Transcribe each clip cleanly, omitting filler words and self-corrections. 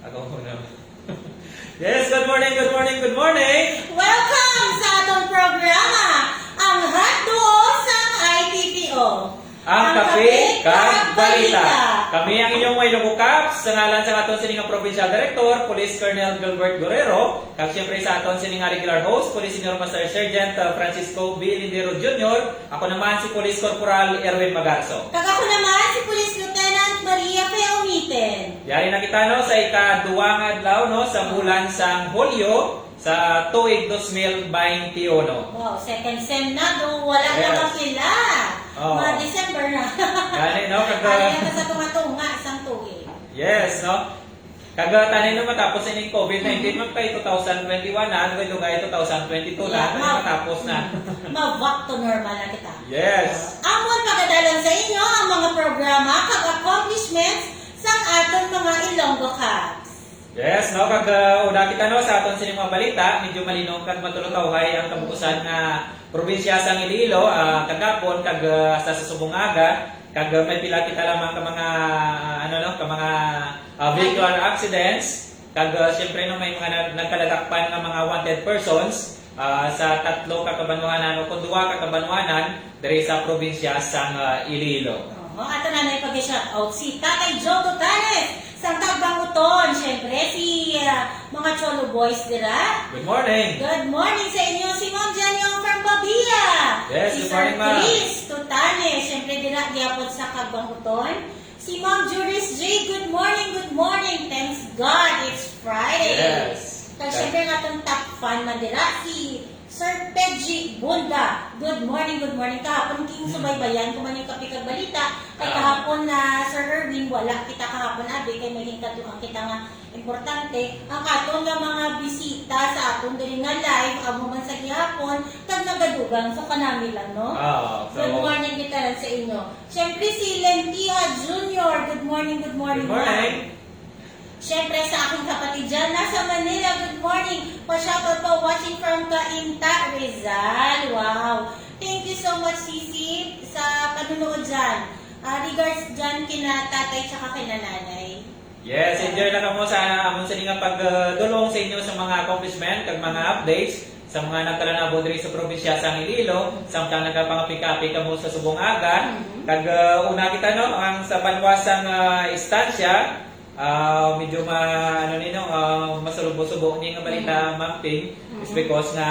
Ako muna. Yes, good morning, good morning, good morning! Welcome sa atong programa, ang Hotduo sa ITPO. Ang Kape Kag Balita. Kami ang inyong way Logo Caps, sa ngalan sa aton sining Provincial Director, Police Colonel Gilbert Guerrero, kag siyempre sa aton sining regular host, Police Senior Master Sergeant Francisco B. Lindero Jr. Ako naman si Police Corporal Erwin Magarso. Kag ako naman si Police Lieutenant Maria Peomiten. Yari na kita no sa ikaduwang adlaw no sa bulan sang Hulyo sa tuig 2021. Wow, second sem na do, wala Yes. na kapila. Oh. Mga December na. Gani no kag Ano na sa tunga-tunga, isang tuig. yes no. Kag tanin no matapos ini COVID-19 man kay 2021 na ano dugay 2022 na matapos na. Ma-back to normal na kita. Yes. Amon pagadalan sa inyo ang mga programa kag accomplishments sang aton mga Ilonggo Caps. Yes, no, kag una kita no sa aton sining mga balita, medyo malinaw kag matulutawhay ang kabukusan nga probinsya sang Iloilo, kagapon kag sa Subungaga, kag may pila kita lamang ka mga ano no, ka mga vehicular accidents, kag syempre no may mga nagkalagakpan nga mga wanted persons sa tatlo ka kabanwanan o kun duha ka kabanwanan diri sa probinsya sang Iloilo. Ato na ipag-shout out si Tatay Joe Gutanes sa Tagbanguton. Siyempre, si mga Cholo Boys dira. Good morning! Good morning sa inyo, si Ma'am Janyong from Babia. Yes, Si good Sir morning, Ma'am. Chris Tutanes, siyempre dira gyapon sa Tagbanguton. Si Ma'am Juris J, good morning. Thanks God, it's Friday. Yes. Kaya siyempre nga itong top fan man dira, si Sir Pedji Bunda. Good morning. Kahapon king subaybayan ko man yung Kape Kag Balita. Kay kahapon na Sir Erwin, wala kita kahapon abi kay maging katuang kita nga importante. Ang katon nga mga bisita sa aton diri nga live amo man sa gihapon kag nagadugang so kanami lang no. Good morning kita lang sa inyo. Siyempre si Lentia Junior. Good morning. Good morning! Siyempre sa aking kapatid dyan, nasa Manila, good morning. Pa-shoutout po watching from Cainta, Rizal. Wow. Thank you so much, Sisi, sa panunood dyan. Regards dyan kina tatay tsaka kina nanay. Yes, enjoy na kamo sa amon sa nga pagdulong sa inyo sa mga accomplishment kag mga updates sa mga nagkalanabo diri sa probinsya sang Iloilo, samtang nagapangapikapi kamo sa Subungaga. Kag una kita no ang sa banwasang istansya, medyo ano nino masulubos-subo ni nga balita mapping is because na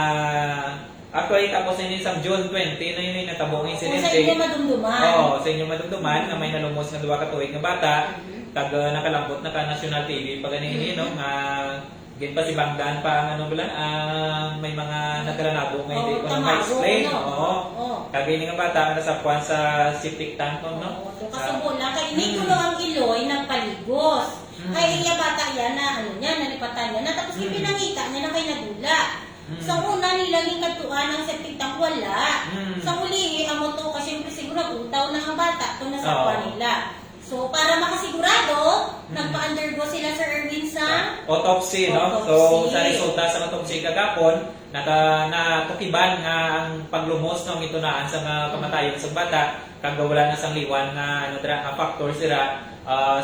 ako ay tapos ni sa June 20 na yun natabong incident. Sa inyo madumduman. Sa inyo madumduman na may nalumos nga duha ka tuig nga bata kag nakalambot na ka national TV pag ani no nga gin pa si Bangdan pa ang ano bala may mga nagkalanabo nga hindi ko na explain. Kag ini nga bata nga nasapwan sa septic tank no. Kasubo lang kay hindi ko lang ang Iloy nagpaligos. Kay iya bata yan na ano niya nalipatan niya na tapos ipinangita niya na kay nagula. Sa una nila yung katuan ng septic tank wala. Sa uli amo to kasi siyempre siguro utaw na ang bata kung nasapwan nila. So, para makasigurado, nagpa-undergo sila sa Erwin sa autopsy, no? So, sa resulta sa autopsy kagapon, natukiban nga ang paglumos ng itunaan sa mga kamatayon sa bata, kag wala na sang liwan nga ano dira nga factors dira.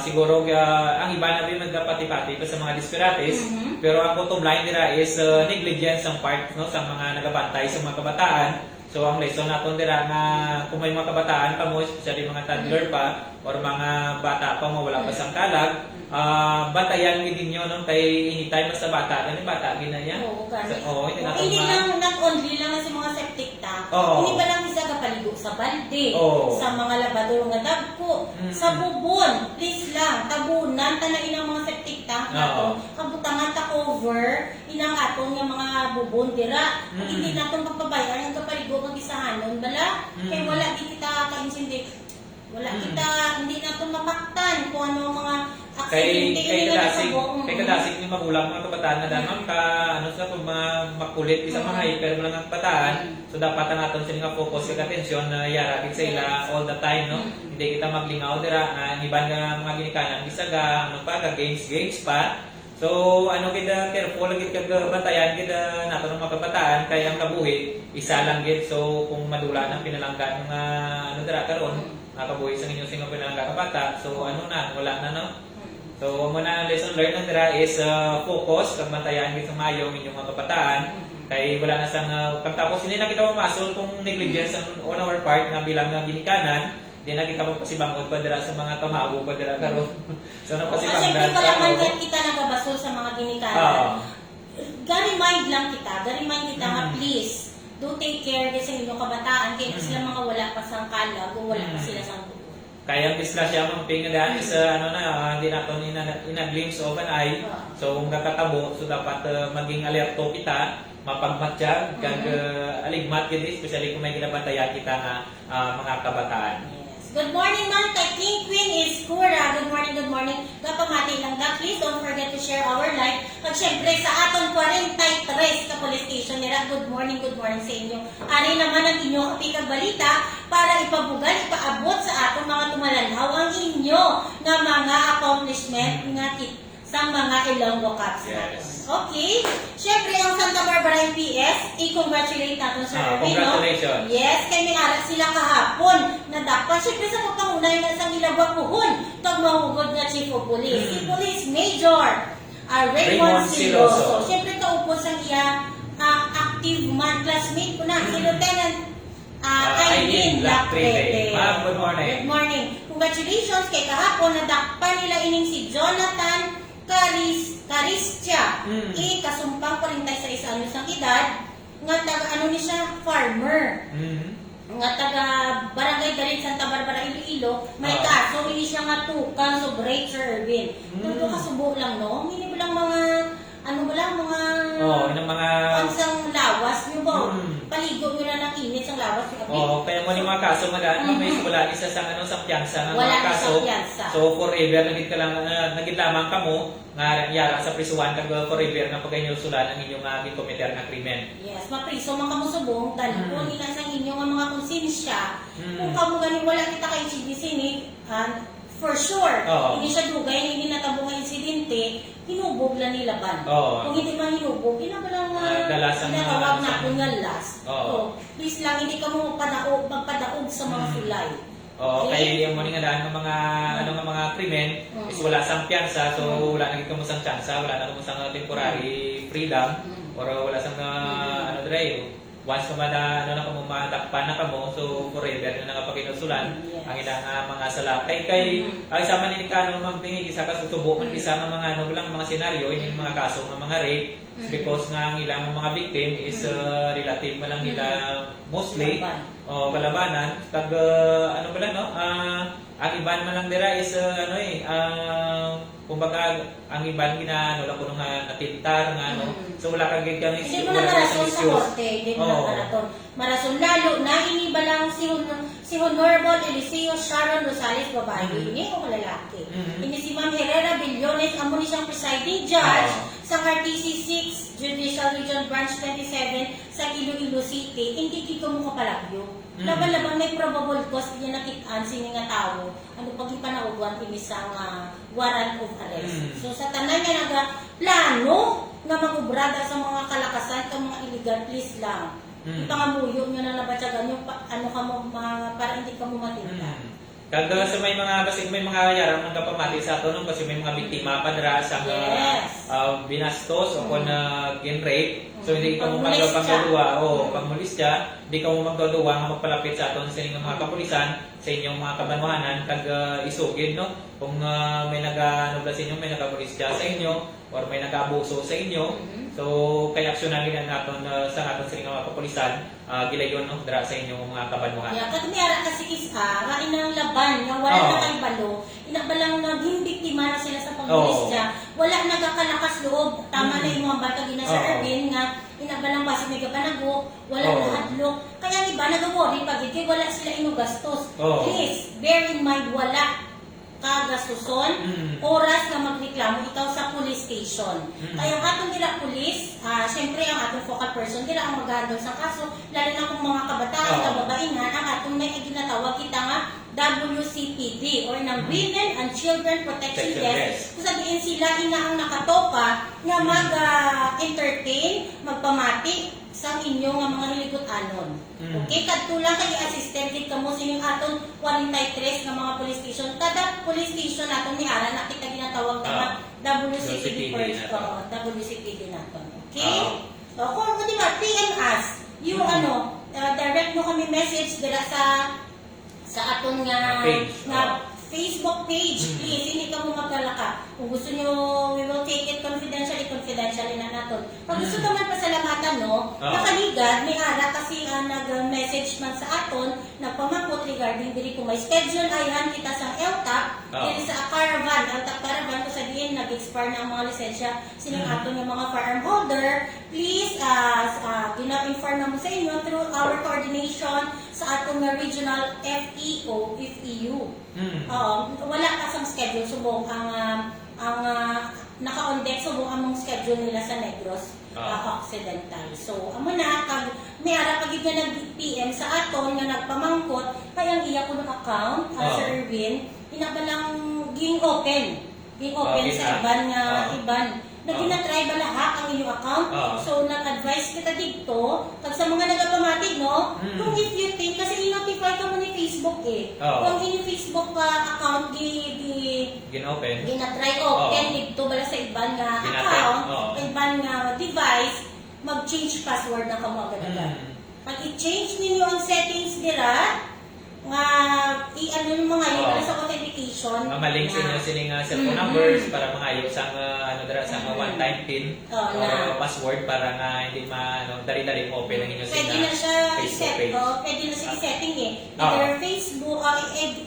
Siguro ang iba na rin nagpati-pati pa sa mga dispirates, pero ang bottom line dira is negligence ang part no sa mga nagabantay sa mga kabataan. So ang lesson naton dira nga kung may mga kabataan pa mo, especially mga toddler pa or mga bata pa mo wala pa sang kalag, batayan gid ninyo no kay anytime sa bata ni bata ginaya. Hindi lang not only lang sa mga septic tank. Hindi ba lang isa ka paligo sa balde, sa mga labador nga dagko, sa bubon, please lang tabunan tanain ang mga septic tank nato. Kabutangan ta cover inang atong yung mga bubon dira. Hindi naton papabayaan ang kapaligo mag-isahanon bala kay wala di kita ka-insindi. Wala kita hindi naton mapaktan kung ano mga kay kadasig ni magulang mga kabataan na danon ka ano sa kung makulit isa mga hyper mo lang ang kabataan, so dapat naton sila nga focus kag atensyon na yara gid sa ila all the time no. Hindi kita maglingaw dira nga iban nga mga ginikanan bisaga ano pa ka games pa. So ano gid careful gid kag bantayan gid naton mga kabataan kay ang kabuhi isa lang gid. So kung madula nang pinalanggan nga ano dira karon nakabuhi sa inyo sing pinalanggan ka bata, so ano na wala na no. So So mo na ang lesson learned na dira is focus kag bantayan gid sa maayo ang inyong mga kabataan. Kay wala na sang pagtapos hindi na kita mamasol kung negligence on our part nga bilang ginikanan, di na kita magpasibangod pa dira sa mga tamago pa dira karon. So na Kasi pasibangdan pala man kita nagabasol sa mga ginikanan. Oo. Remind lang kita, remind kita nga please, do take care sa inyong kabataan kaya sila mga wala pa sang kalag o wala pa sila sang buo. Kaya ang disgrasya mo pingadaan is hindi nato ina-glimpse of an eye. So kung kakatabo, so dapat maging alerto kita, mapagmatsyag, kag aligmat gid especially kung may ginabantayan kita nga mga kabataan. Yes. Good morning, ma'am. Kay King Queen is Kura. Good morning, good morning. Kapamati lang ka. Please don't forget to share our live. At syempre sa aton 43 ka police station nila. Good morning sa inyo. Ari naman ang inyong kapikag balita para ipabugal, ipaabot sa aton mga tumalanhaw ang inyo nga mga accomplishment nga sa mga Ilonggo Cups natin. Yes. Okay. Syempre, ang Santa Barbara MPS, i-congratulate natin sa Irving, no? Congratulations. Yes, kay may aral sila kahapon na dapat, syempre sa pagpangunay na isang ilagwapuhon, pag mahugod na Chief of Police. Si Police Major Raymond Siloso. Syempre, kaupos ang iya active man classmate ko na, si Lieutenant Aileen Lacrete. Ma'am, good morning. Good morning. Congratulations kay kahapon na dakpan nila ining si Jonathan Caristia. Kasumpang 46 anos ng edad, nga taga ano ni siya, farmer. Nga taga Barangay Galit, Santa Barbara, Iloilo, may kaso, hindi siya nga tukang so break, Sir Erwin. Tuto kasubo lang, no? Hindi mo lang mga, ng mga pansang lawas, nyo ba? Paligo nyo na ng init sa lawas. kaya mo ni mga kaso may wala isa sa sa piyansa ng Wala mga kaso. piyansa. So forever nagit ka lang nagit lamang kamo nga yara sa prisuhan kag forever nga pagayusulan ang inyong gikometer nga krimen. Yes, mapriso man kamo subong dahil po nila sa inyo nga mga konsensya. Kung kamo gani wala kita kay CDC ni for sure. Hindi siya dugay, hindi natabo nga insidente, hinubog lang nila ban. Kung hindi man hinubog, inabalang tinatawag na kung nga last. So, please lang, hindi ka mo magpadaog sa mga sulay. Kaya yung nga daan ng mga mga krimen is wala sang piyansa, so wala na mo sang tsansa, wala na mo sang temporary freedom or wala sang once ka na kamo madakpan na kamo, so forever na nakapakinusulan ang ilang mga sala. Kay sama ni Kano mampingi isa ka susubo man isa ng mga mga senaryo in mga kaso ng mga rape because nga ang ilang mga victim is relative man lang nila mostly kalabanan kag ang iban man lang dira is kumbaga ang iban lang kuno nga natintar nga so wala kang gigyan hindi mo na marason sa korte, hindi mo na marason. Marason lalo na iniba lang si Honorable Eliseo Sharon Rosales babae, hindi ko lalaki. Hindi si Ma'am Herrera Billones, amo ni siyang presiding judge sa RTC 6 Judicial Region Branch 27 sa Iloilo City, hindi kiko mo kapalagyo. Laban-laban may probable cause niya nakitaan sini nga tao. Ano pag ipanauguan inisang warrant of arrest. So sa tanan niya plano nga magubrada sa mga kalakasan ka mga illegal, please lang. Ipangamuyo nyo na nabatyagan yung para hindi ka mo matinta. Kag sa may mga may mga yarang ng kapamati sa ato kasi may mga biktima pa dira sa binastos o kon rape. So hindi ka mo magpagawa pagmolestya, hindi ka mo magdodua nga magpalapit sa aton sa inyong mga kapulisan, sa inyong mga kabanwahanan kag isugid no kung may sa inyo, may nagmolestya sa inyo or may nag-abuso sa inyo. So kay aksyonan naton sa aton sa inyong mga kapulisan gilayon no dira sa inyong mga kabanwahan. Kag niara kasi ra inang laban nga wala na kay balo, inabalang naging biktima na sila sa pagmolestya, wala nagakalakas loob. Tama na yung mga bata gina sa Erwin nga inabalang basi may gabanago, wala nahadlok. Kaya iba nag-worry pag wala sila inugastos. Please bear in mind wala kagastuson, oras na magreklamo ikaw sa police station. Kaya ang atong nila police, syempre ang atong focal person nila ang maghandle sa kaso, lalo na kung mga kabataan, kababaihan, ang atong may ginatawag kita nga WCPD or ng Women and Children Protection Desk. Kung sabihin sila ina ang nakatoka nga mag-entertain, magpamati sa inyong mga hiligutan-anon. Okay, kadtula kay assistant gid kamo sining aton 43 nga mga police station. Kada police station naton ni ara nakita ginatawag na WCPD WCPD first. na to. WCPD na to. Okay? Oo. Kung di ba, PM us. Yung direct mo kami message dira sa aton nga Page. Facebook page. Please, hindi ka mo magkalaka. Kung gusto nyo, we will take it confidentially na natin. Pag gusto naman pasalamatan, no? Nakaligad, may ara kasi nag-message man sa aton, nagpamakot regarding diri kung may schedule ayan kita sa LTAP, diri sa caravan, LTAP caravan, kung sabihin nag-expire na ang mga lisensya, sining aton yung mga firearm holder, please, gina-inform na mo sa inyo through our coordination sa atong regional FEU. Wala kasang schedule, subong ang naka-on deck subong among schedule nila sa Negros Occidental. So, amo na may ara pagid nga nag-PM sa aton nga nagpamangkot kay ang iya ko ng account Sir Erwin inabalang ging open sa iban na ginatry ba lahat ang inyong account. So, nag-advise kita dito, pag sa mga nagapamatig, no? Kung if you think, kasi i-notify ka mo ni Facebook Kung inyong Facebook account, ginatry open dito bala sa iban nga account, iban nga device, mag-change password na kamo agad-agad. Pag i-change ninyo ang settings dira, i-ano yung mga yun para sa authentication. Mamalink sa inyo sining cellphone numbers para mga sa sa one-time pin or password para nga hindi dali-dali open ang inyo pwede na siya Facebook page. Pwede na siya i-setting Either Facebook,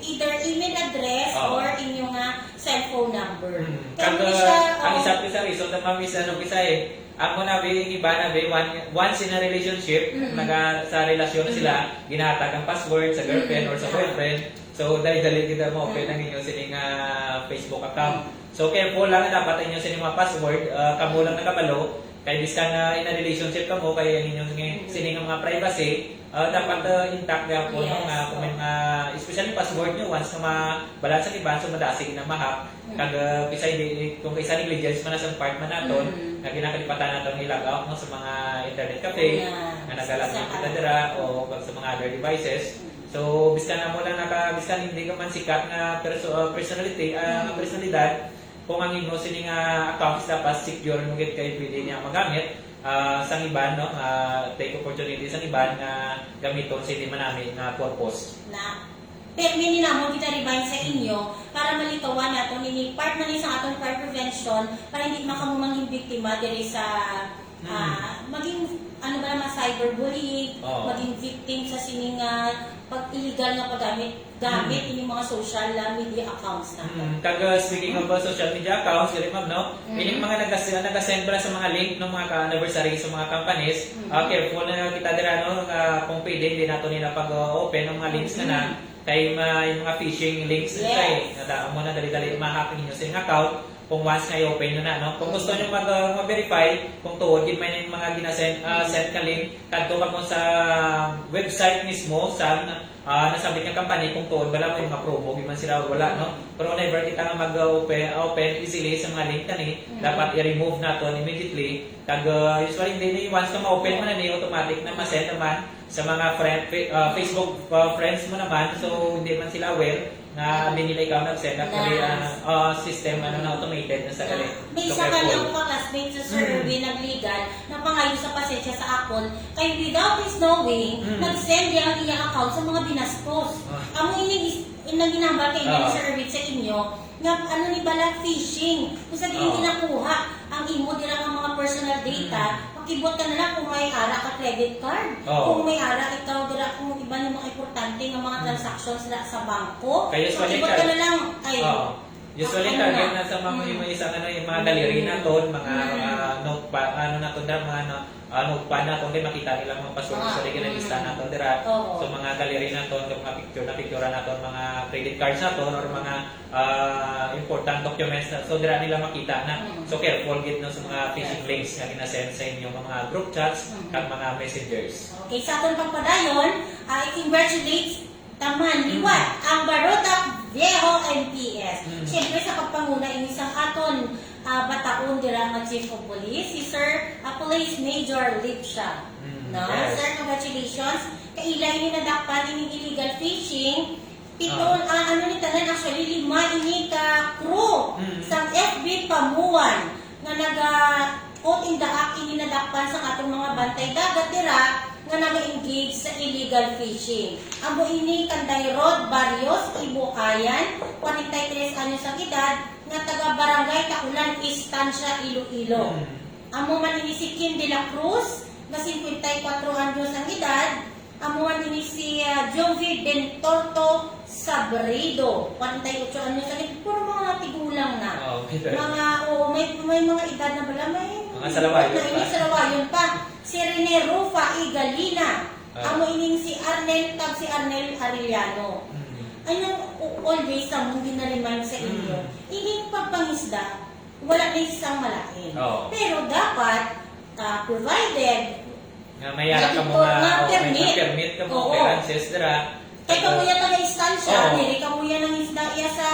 either email address or inyong cellphone number. Ang isa sa reason na mamis ako na iba na once in a relationship, sa relasyon na sila, ginatag ang password sa girlfriend or sa boyfriend. So, dali-dali kita mo open ang inyong sining Facebook account. So, careful lang na dapat inyong sining mga password, kamo lang nakabalo, kay biskan na in a relationship ka mo, kaya inyong sining mga privacy, dapat intact nga po kung may especially password nyo once na mabalan sa iban, so madasig na mahak. Kung kaysa negligence man sa part man naton, na ginakalipatan naton i-log out sa mga internet cafe, na nag-log kita dira o sa mga other devices. So, biskan na mo lang biskan hindi ka man sikat na personalidad, kung ang imo sining accounts dapat secure mo gid kay pwede niya magamit sang iban take opportunity sang iban nga gamiton sa hindi man namin na purpose. Permi namo kita remind sa inyo para malitawan nato nini part man ni sa atong crime prevention para hindi makamumang biktima diri sa maging cyberbullying, maging victim sa sining pag-illegal nga paggamit ini mga social media accounts natin. Speaking of social media accounts, kaya ma'am, ini mga nag-assemble sa mga link ng mga anniversary sa mga companies, careful na kita dira kung pwede hindi nato nila pag-open ng mga links na kay yung mga phishing links na mo na dali-dali ma-hack ninyo sa inyong account kung once nga i-open nyo na. Kung gusto nyo mag-verify, kung tuod, yun may mga ginasend ka link, kadto ka mo sa website mismo, sa nasabit ng company, kung tuod, wala mo yung mga promo, di man sila wala, Pero whenever kita nga mag-open easily sa mga link na dapat i-remove na to immediately. Usually, hindi once ka ma-open mo na automatic na ma-send naman sa mga Facebook friends mo naman, so hindi man sila aware na hindi nila ikaw nag-send actually system na automated na sa galing. May isa ka lang classmate sa Sir Erwin nagligan na pangayo sa pasensya sa akon kay without his knowing nag-send niya ang iyang account sa mga binastos. Amo ginambal kay Sir Erwin sa inyo nga ni bala phishing kung sa hindi nakuha ang imo dira nga mga personal data pakibot ka na lang kung may ara ka credit card kung may ara ikaw dira kung iba ng mga importante nga mga transactions na sa bangko pakibot ka na lang usually target na sa mga yung isang yung mga galeri na ton, mga notepad na ton dira mga notepad na ton, makita nila mga password so di ginalista na ton dira. So mga galeri na ton, mga picture na ton, mga credit cards na ton or mga important documents na so dira nila makita na. So careful gid no sa mga phishing links nga ginasend sa inyo mga group chats kag mga messengers. Okay, sa aton pagpadayon, I congratulate Taman liwat ang Barotac Viejo MPS. Siyempre sa pagpanguna ini sang aton bataon dira nga Chief of Police si Sir Police Major Lipsha. Sir, congratulations. Kaila ini nadakpan ini illegal fishing. Pito ni tanan actually 5 ini ka crew sa FB Pamuan nga out in the act ininadakpan sa atong mga bantay dagat dira nga nag-engage sa illegal fishing. Amo ini Kanday Rod Barrios, Ibukayan, 43 anyos ang edad, nga taga Barangay Takulan, Estancia, Iloilo. Amo man ini si Kim de la Cruz, na 54 anyos ang edad. Amo man ini si Jovi Bentorto Sabredo, 48 anyos ang edad. Puro mga tigulang na. May mga edad na bala, may mga salawayon pa. May salawayon pa. Si Rene Rufa Igalina. Amo ining si Arnel Arellano. Ayun, always mong ginariman sa inyo. Ining pagpangisda, wala na isang malain. Pero dapat, provided nga mayara ka mga permit ka mo clearances dira. Kaya kamuya taga-istansya, diri kamuya ng isda iya sa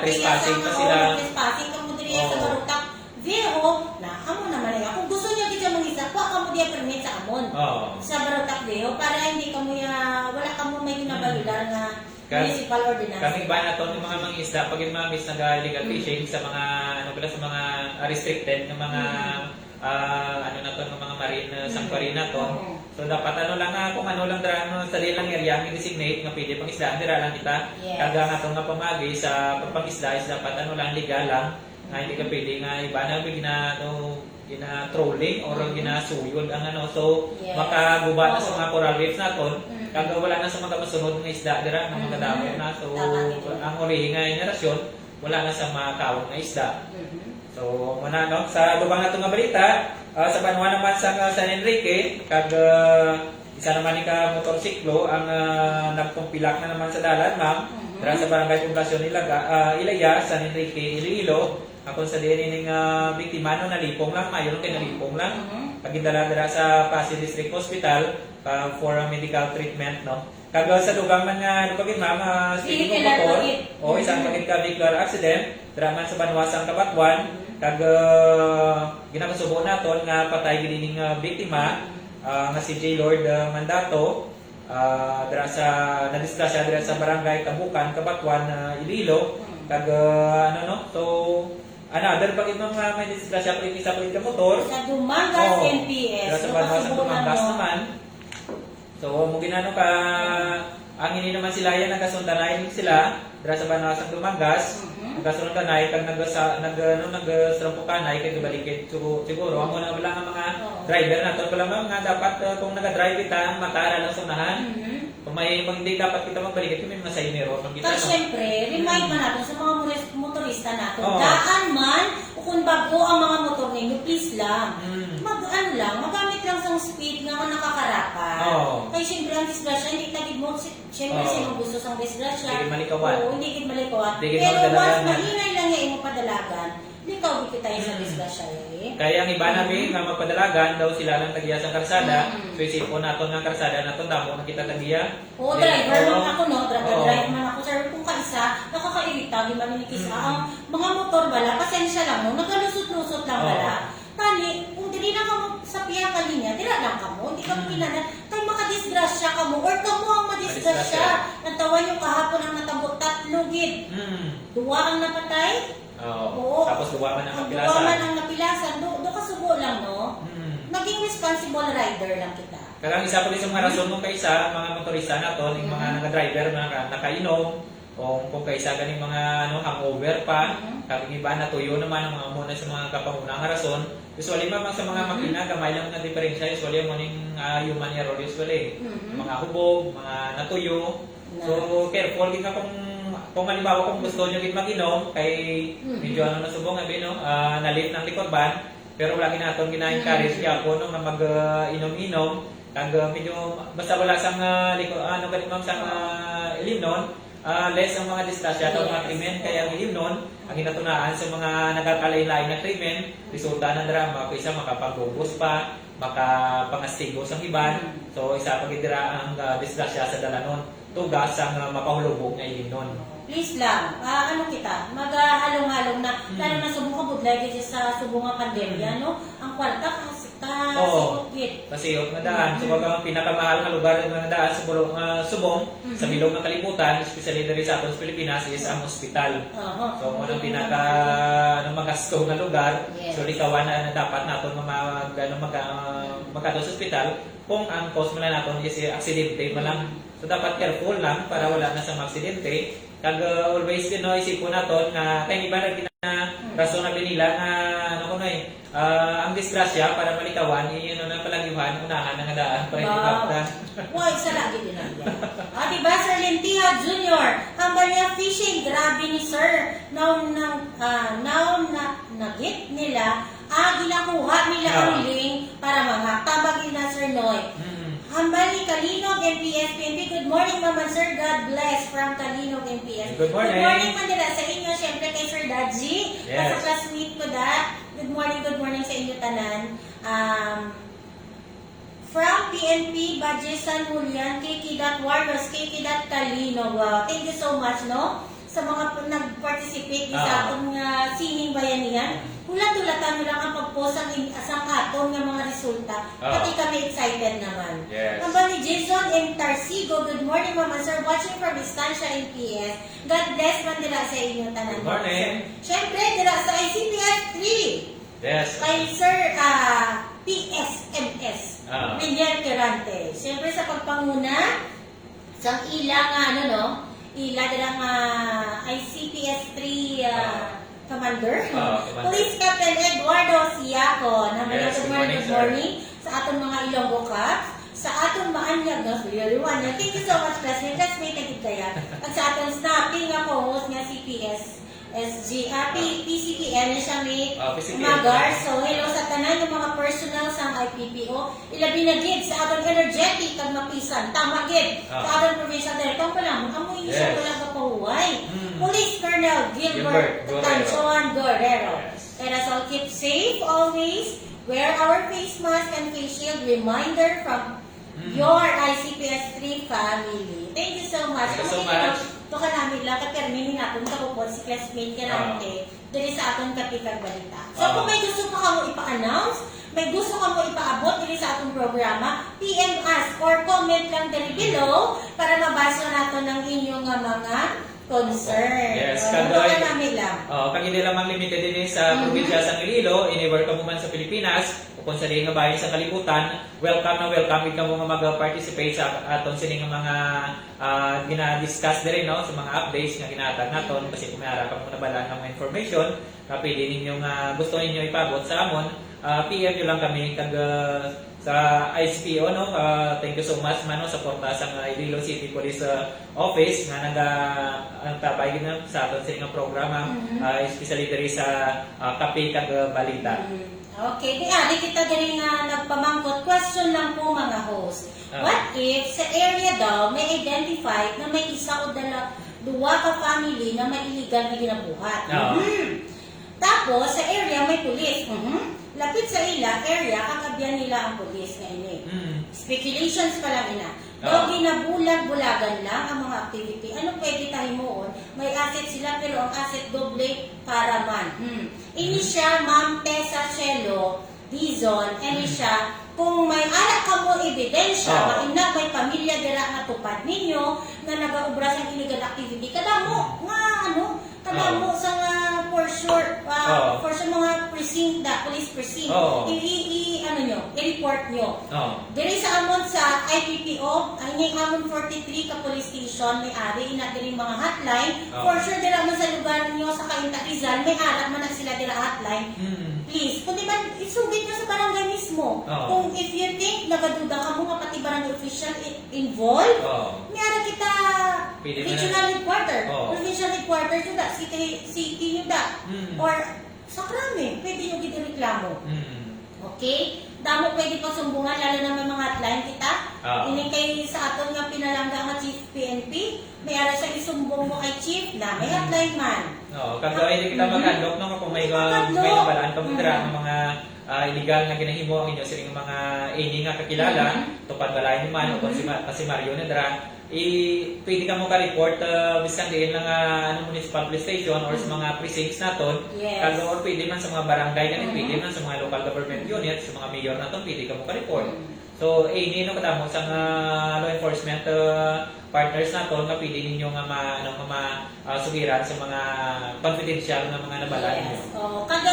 trespassing pa sila. Trespassing ka mo diri sa Barutak. Viejo, na amo naman ay kung gusto niya kita mangisda, kuha ka mo diya permit sa amon. Sa Barutak Viejo para hindi kamuya wala ka mo may ginabalular na municipal ordinance. Kami ba na to ng mga mangisda pag yung mga miss nag-illegal fishing sa mga sa mga restricted ng mga ng mga marine sanctuary na to. So dapat kung sa dilang area ang designate nga pwede pang isdaan dira lang kita. Kaga nga nga pamagi sa pagpangisda is dapat legal lang. Nga hindi ka pwede nga iba na gina-trolling or ginasuyod ang so makaguba na sa mga coral reefs naton. Kaga wala na sa mga masunod nga isda dira nga mga damo na so ang uri nga henerasyon wala na sa mga kawon nga isda. So muna sa lubang nato nga balita sa banwa naman sa San Enrique isa naman ni ka motorsiklo ang nagtumpilak na naman sa dalan ma'am dira sa barangay Poblasyon Ilaya, San Enrique, Iloilo. Ako sa diyan ning biktima nalipong lang, mayon kay nalipong lang. Pagindala dira sa Pasig District Hospital for medical treatment Kaga sa lugang man nga dugagin ma'am speeding ng motor o isang vehicular accident dira man sa Banwasang Kabatwan ginakasubo naton nga patay gid ning biktima nga si J. Lord Mandato dira sa nadisgrasya dira sa barangay Kabukan, Kabatwan, Iloilo. So another bakit mga may disgrasya pa isa pa ka motor sa Dumangas NPS dira sa Banwasang Dumangas naman. So mo ginano ka ang ini naman sila yan nagasundanay sila dira sa Banwasang Dumangas. Nagasundanay kag nagstrompokanay kay gibalikid siguro amo na lang ang mga driver nato pala mga dapat kung naga-drive kita matara lang sa unahan. Kung may hindi dapat kita magbalik may mga sainero pag kita. Tapos syempre, remind man natin sa mga motorista natin. Daan man o kung bago ang mga motor ninyo, please lang. Magamit lang sa speed nga nakakarapan. Kaya syempre ang disgrasya, hindi tagid mo, syempre sino gusto sang disgrasya. Hindi malikawan. Hindi malikawan. Pero once mahinay lang yung imong padalagan, likaw di tayo sa disgrasya Kaya ang iba namin nga magpadalagan daw sila lang tagiya sa karsada. So isipon naton nga karsada naton damo na kita tagiya. Driver man ako driver man ako sir kung kaisa nakakairita di man ni kisa ang mga motor bala pasensya lang nagalusot-lusot lang bala. Tani kung dili na kamo sa piya ka linya dira lang kamo di ka pinana kay makadisgrasya kamo or kamo ang madisgrasya. Natawan yung kahapon ang natabot 3 gid. 2 ang napatay. Tapos duwa man ang napilasan. Duwa man ang napilasan. Do kasubo lang, no? Naging responsible rider lang kita. Kaya isa pa rin sa mga rason mong kaisa, mga motorista nato, yung mga nag-driver na nakainom, o kung kaisa ganing mga hangover pa, kami iba na tuyo naman ang mga muna sa mga kapangunang rason. Usually mamang sa mga makina, gamay lang na diferensya, usually mo ning human error usually. Mga hubog, mga natuyo. So careful din ka kung halimbawa kung gusto nyo gid mag-inom kay medyo nasubong nalit ng likod ban pero wala ginaton gina-encourage gyapon nga mag-inom-inom kag medyo basta wala sang ma'am sang ilimnon less ang mga disgrasya atau mga krimen kaya ang ilimnon ang ginatunaan sa mga nagkakalain-lain na krimen resulta ng drama kaysa makapagubos pa makapangastigo sa iban so isa pa gid dira ang disgrasya sa dalanon tugas ang mapahulubog na ilimnon. Please lang, kita, maghalong-halong na, lalo na subong ka budlay kasi sa subong nga pandemya, no? Ang kwarta, Oo. Git. Pasiop nga daan. So, pag ang pinakamahal na lugar nga daan sa Subong, sa bilog ng kalibutan, especially diri sa aton sa Pilipinas, is ang hospital. So, mo ang pinaka magasto nga lugar. Yes. So, likawan na dapat naton magkado sa hospital kung ang cause man naton is aksidente man lang. So, dapat careful lang para wala na sa aksidente. Kag always din no, isipon naton nga kay iba na rason na binila nga ang disgrasya para malikawan yun na palagihan unahan ng daan para hindi mapta. Why, isa lagi din ang yan. Diba, Sir Lentia Jr., hambal niya fishing, grabe ni Sir. Now nagit nila, ginakuha nila ang link para tabagin na Sir Noy. Hambal ni Kalinog, NPS, PNP. Good morning, Mama Sir. God bless from Kalinog, NPS. Good morning. Good morning, Manila, sa inyo. Siyempre kay Sir Dadji. Yes. Classmate ko da. Good morning sa inyo tanan. From PNP, Badges San Julian, Kiki.Warros, Kiki.Kalinog. Wow. Thank you so much, no? Sa mga nag-participate sa atong singing bayanihan. Hulat-hulatan mo lang ang pag-post ang atong ng mga resulta. Pati kami excited naman. Yes. Hambal ni Jason M. Tarsigo, good morning, Mama Sir. Watching from Distancia NPS. God bless man dila sa inyo tanan. Good morning. Siyempre, dila sa ICPS 3. Yes. Kay Sir PSMS. Miguel Quirante. Siyempre sa pagpanguna, sa ilang ila dalang ICPS 3 Commander. Commander. Police Captain Eduardo Siaco. Yes, Good morning sa atong mga Ilonggo Caps. Sa atong maanyag na Suyariwan. Thank you so much, classmate. Classmate na kita yan. At sa atong snapping ako, host nga CPS. PCPN na siya may umagar. So, hello sa tanan yung mga personal sa IPPO. Ilabi na gid sa atong energetic kag mapisan. Tama gid. Sa atong provincial director pa lang. Amoy niya siya wala kapahuway. Police Colonel Gilbert Tanchoan Guerrero. Let us all keep safe always. Wear our face mask and face shield. Reminder from your ICPS 3 family. Thank you so much. Thank you so much. Ito ka namin lang, katerminin natin kapupon si classmate ka natin dali sa atong kapikag balita. So kung may gusto pa ka mo ipa-announce, may gusto ka mo ipaabot dali sa atong programa, PM us or comment lang dali below para mabasa natin ng inyong mga concern. Yes, ito ka namin lang. Kag hindi lamang limited din sa probinsya sa Iloilo, anywhere ka mo man sa Pilipinas, o kung sa nga bayan sa kalibutan, welcome ka mo nga mag-participate sa aton sining mga gina-discuss din no sa mga updates nga ginatag naton kasi kung may ara ka mo nabalaan ng mga information na pwede ninyong gusto ninyo ipabot sa amon, PM nyo lang kami kag sa ICPO no. Thank you so much mano sa porta sa Iloilo City Police Office nga nagtabay na sa aton sining programa, especially diri sa kape kag balita. Okay, di kita diri nga nagpamangkot. Question lang po mga host. What if sa area daw may identify na may isa o duwa ka family na may illegal na ginabuhat? Tapos sa area may pulis. Lapit sa ila area kakabyan nila ang pulis nga ini. Speculations pa lang ina. Daw ginabulag-bulagan lang ang mga activity. Ano pwede tayo moon? May asset sila pero ang asset doble para man. Ini siya, Ma'am Tessa Chelo, Dizon, ini siya, kung may anak ka mo ebidensya, maina may pamilya dira nga tupad ninyo, na nag-aubra sa illegal activity, kadamo, kadamo sa for sure, for sa mga precinct police precinct, i-report nyo. Diri sa amon sa IPPO, ay amon 43 ka police station, may ari, ina diri mga hotline, for sure dira man sa lugar nyo sa Cainta Rizal, may arak man na sila dira hotline. Please, kung di ba, isugit nyo sa barangay mismo. Kung if you think, nagaduda ka mo nga pati barangay official involved, mayroon kita regional headquarter, provincial headquarter nyo da, city nyo da, or sa krami, pwede nyo ginireklamo. Okay? Damo pwede pang sumbungan, lalo na may mga hotline kita. Ini kay sa aton nga pinalangga nga Chief PNP, may ara sa isumbong mo kay Chief na may hotline man. Kagawin din kita mag-adlock no kung may nabalaan ka mo dira ng mga illegal nga ginahimo ang inyo sining mga ini nga kakilala tupad balay ni man o si Mario na dira pwede ka mo ka-report biskan diin lang municipal police station or sa mga precincts naton. Yes. Kag or pwede man sa mga barangay ganit, pwede man sa mga local government units, sa mga mayor naton, pwede ka mo ka-report. So, no kadamo sa law enforcement partners naton nga pwede ninyo nga sugiran sa mga confidential nga mga nabalaan ninyo. Yes. Oh, kada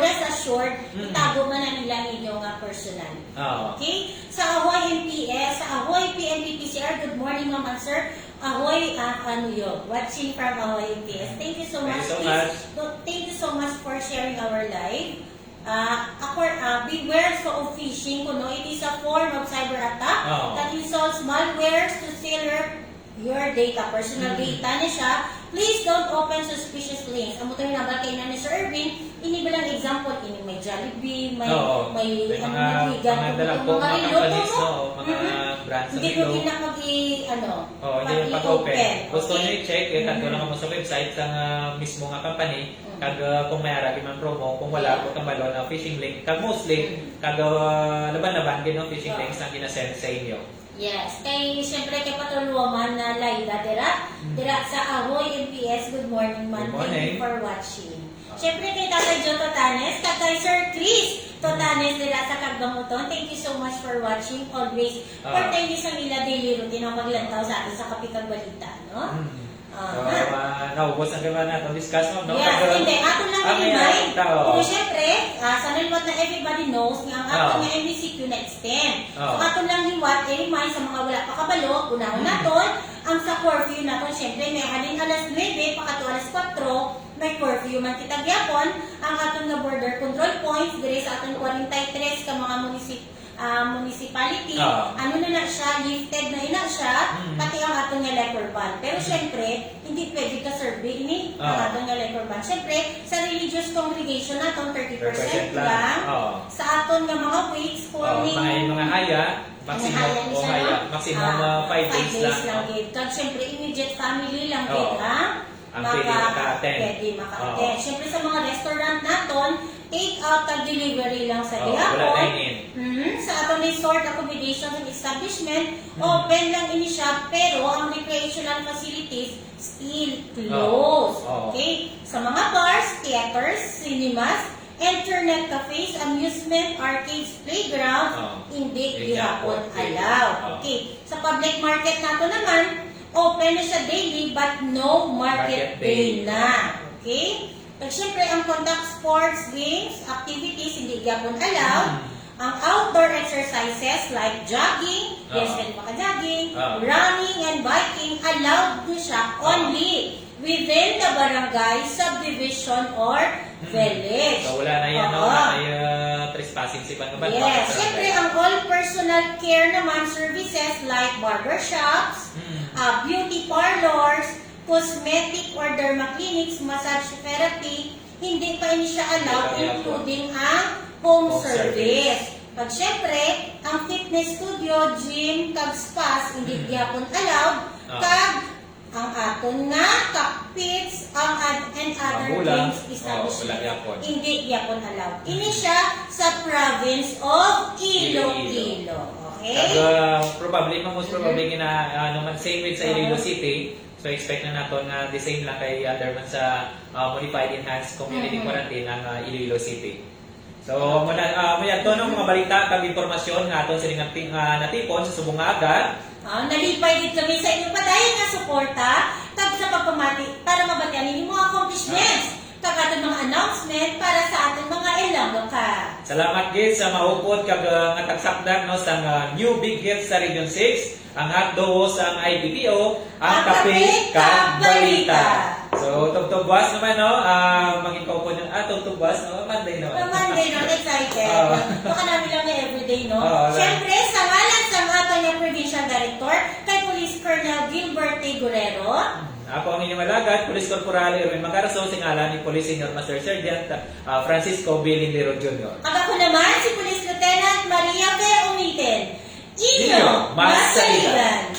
rest assured, itago man na nila ninyo nga personal. Oo. Okay? Sa Ahoy MPS, sa Ahoy PNP PCR, good morning ma'am and sir. Ahoy, watching from Ahoy MPS. Thank you so much. Thank you so much for sharing our live. Beware of phishing. It is a form of cyber attack that insults malwares to steal your data, personal data niya siya. Please don't open suspicious links. Amo tayo nabatay na ni Sir Erwin, ini bilang example, ini may Jollibee, may mga dalang po, mga companies, mga brands hindi ko din na hindi pag-open. Gusto nyo i-check, kanto lang mo sa website sa mismo nga company, kag kung may aragi man promo, kung wala po kang balon na phishing link, kag mostly, kag laban-laban gano'ng phishing links na ginasend sa inyo. Yes, siyempre kay Patuluaman na Laida, dira sa Ahoy MPS, good morning man. Good morning. Thank you for watching. Siyempre kay Tatay Joe Totanes, kay Sir Chris Totanes dira sa Kagbamuton, thank you so much for watching. Always, pertaining sa nila daily routine ang paglantaw sa atin sa Kapitang Balita, no? Naubos ang gaba natin discuss mo, no? Yes, hindi. Ato lang i-remind. Pero syempre, sa nalipot na everybody knows nga ang ato nga MBCQ na extend. So ato lang hiwat, i-remind sa mga wala pa kabalo, unahon naton, ang sa curfew naton, syempre, may halin alas 9, pakato alas 4, may curfew man kita gyapon, ang aton nga border control points, dire sa aton 43 ka mga municipality, ano na siya, lifted na ina siya, pati ang atong nga leper ban. Pero syempre, hindi pwede ka survey ini ang atong nga leper ban. Syempre, sa religious congregation naton 30% lang. Sa aton nga mga weeks, mga haya, maximum 5 days lang. Kag syempre, immediate family lang gid ang pwede maka-attend. Syempre sa mga restaurant naton, take out kag delivery lang sa gihapon. Wala dine-in. Sa atong resort accommodation and establishment, open lang ini siya, pero ang recreational facilities still closed. Okay? Sa mga bars, theaters, cinemas, internet cafes, amusement, arcades, playground, hindi gihapon allowed. Okay? Sa public market nato naman, open na siya daily but no market day na. Okay? Pag syempre, ang conduct sports, games, activities, hindi gyapon allowed. Ang outdoor exercises like jogging, yes, pwede maka-jogging, running and biking, allowed na siya only within the barangay, subdivision, or village. So wala na yan, wala na trespassing si Pangabad. Yes, syempre, ang all personal care naman services like barbershops, beauty parlors, cosmetic or derma clinics, massage therapy, hindi pa ini siya allowed, including ang home service. Pag syempre, ang fitness studio, gym, kag spas, hindi gyapon allowed, kag ang aton nga cockpits, and other games establishment, hindi gyapon allowed. Ini siya sa province of Iloilo. Okay? Most probably naman same with sa Iloilo City. So expect na nato nga the same lang kay under man sa modified enhanced community quarantine ng Iloilo City. So muna to ng mga balita kag impormasyon nga aton sa natipon sa subong nga agad. Nalipay dito kami sa inyo padayon nga suporta kag sa pagpamati para mabatian ninyo mga accomplishments. Kag aton mga announcement para sa ating mga Ilonggo ka. Salamat gid sa maupod kag nga tagsakdag no sa new big hit sa Region 6, ang hotdog sa IBPO, ang kape kag balita. So tugtugwas naman no, mangin ko po ng tugtugwas no, Monday no. Monday no, excited. Baka namin lang na everyday no. Siyempre sa ngalan sa aton nga Provincial Director kay Police Colonel Gilbert T. Guerrero. Ako ang inyong alagad, Police Corporal Erwin Magaraso, singalan ni Police Senior Master Sergeant Francisco B. Lindero Jr. At ako naman si Police Lieutenant Maria P. Umitin. Inyo, Masalitan.